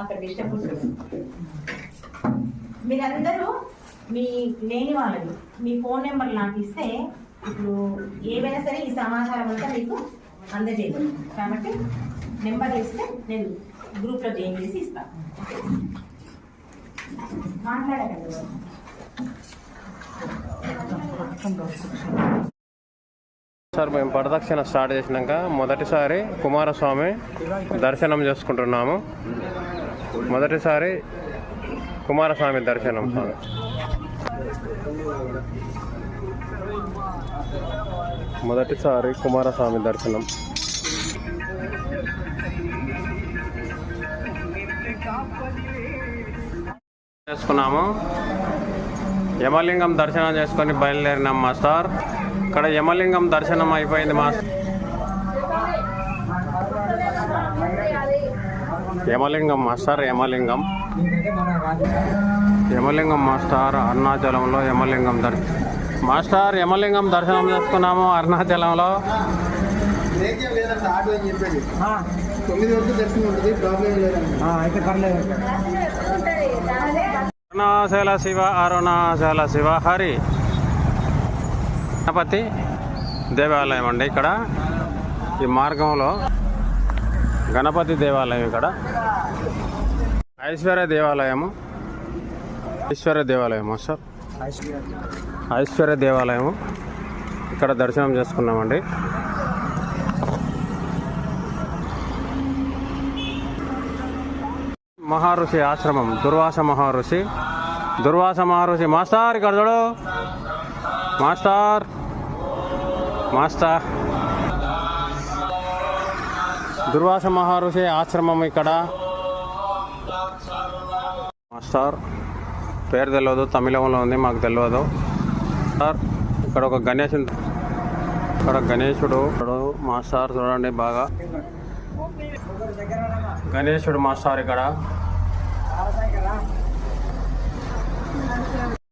అక్కడ డిస్టర్బెన్స్. మీరందరూ మీ లేని వాళ్ళని మీ ఫోన్ నెంబర్ నాకు ఇస్తే ఇప్పుడు ఏవైనా సరే ఈ సమాచారం అంతా మీకు అందజేయదు. కాబట్టి నెంబర్ ఇస్తే నేను గ్రూప్లో జాయిన్ చేసి ఇస్తాను. మాట్లాడకండి. సార్ మేము ప్రదక్షిణ స్టార్ట్ చేసినాక మొదటిసారి కుమారస్వామి దర్శనం చేసుకుంటున్నాము. మొదటిసారి కుమారస్వామి దర్శనం. మొదటిసారి కుమారస్వామి దర్శనం చేసుకున్నాము. యమలింగం దర్శనం చేసుకొని బయలుదేరినాం మాస్టర్. ఇక్కడ యమలింగం దర్శనం అయిపోయింది మాస్టర్. యమలింగం మాస్టర్, యమలింగం మాస్టర్ అరుణాచలంలో యమలింగం మాస్టర్ యమలింగం దర్శనం చేసుకున్నాము అరుణాచలంలో. అరుణాచల శివ, అరుణాచల శివ హరి. గణపతి దేవాలయం అండి ఇక్కడ. ఈ మార్గంలో గణపతి దేవాలయం, ఇక్కడ ఐశ్వర్య దేవాలయము. ఐశ్వర్య దేవాలయము సార్, ఐశ్వర్య దేవాలయము. ఇక్కడ దర్శనం చేసుకున్నామండి. మహర్షి ఆశ్రమం, దుర్వాస మహర్షి మాస్టర్. ఇక్కడ చూడు మాస్టర్, దుర్వాస మహర్షి ఆశ్రమం ఇక్కడ. మాస్టర్ పేరు తెలియదు, తమిళంలో ఉంది, మాకు తెలియదు సార్. ఇక్కడ ఒక గణేశుడు మాస్టర్ చూడండి బాగా. గణేశుడు మాస్టర్ ఇక్కడ.